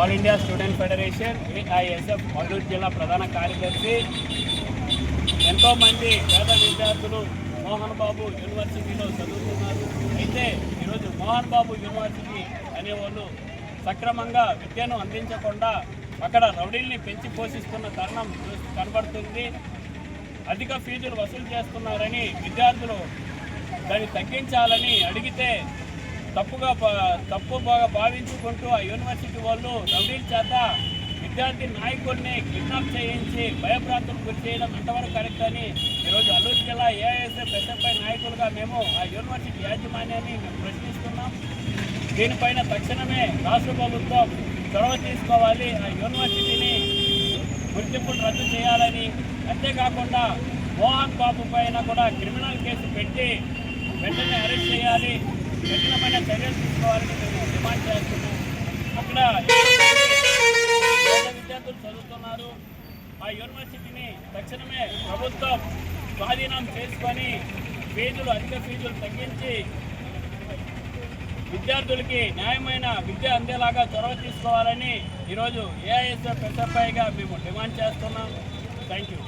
All India student federation AISF Mallur జిల్లా ప్రధాన కార్యదర్శి. ఎంతోమంది పేద విద్యార్థులు మోహన్ బాబు యూనివర్సిటీలో చదువుతున్నారు. అయితే ఈరోజు మోహన్ బాబు యూనివర్సిటీ అనేవాళ్ళు సక్రమంగా విద్యను అందించకుండా అక్కడ రౌడీల్ని పెంచి పోషిస్తున్న తరుణం కనబడుతుంది. అధిక ఫీజులు వసూలు చేస్తున్నారని విద్యార్థులు దాన్ని తగ్గించాలని అడిగితే తప్పుగా భావించుకుంటూ ఆ యూనివర్సిటీ వాళ్ళు రౌడీల చేత విద్యార్థి నాయకుల్ని కిడ్నాప్ చేయించి భయభ్రాంతులకు గురి చేయడం ఎంతవరకు కరెక్ట్ అని ఈరోజు అల్లూరు జిల్లా ఏఐఎస్ఎఫ్ ఎస్ఎఫ్ఐ నాయకులుగా మేము ఆ యూనివర్సిటీ యాజమాన్యాన్ని మేము ప్రశ్నిస్తున్నాం. దీనిపైన తక్షణమే రాష్ట్ర ప్రభుత్వం చొరవ తీసుకోవాలి, ఆ యూనివర్సిటీని గుర్తింపును రద్దు చేయాలని, అంతేకాకుండా మోహన్ బాబు పైన కూడా క్రిమినల్ కేసు పెట్టి వెంటనే అరెస్ట్ చేయాలి, కఠినమైన చర్యలు తీసుకోవాలని మేము డిమాండ్ చేస్తున్నాం. అక్కడ విద్యార్థులు చదువుతున్నారు. ఆ యూనివర్సిటీని తక్షణమే ప్రభుత్వం స్వాధీనం చేసుకొని అధిక ఫీజులు తగ్గించి విద్యార్థులకి న్యాయమైన విద్య అందేలాగా చొరవ తీసుకోవాలని ఈరోజు ఏఐఎస్ఎఫ్ ఎస్ఎఫ్ఐగా మేము డిమాండ్ చేస్తున్నాం. Thank you.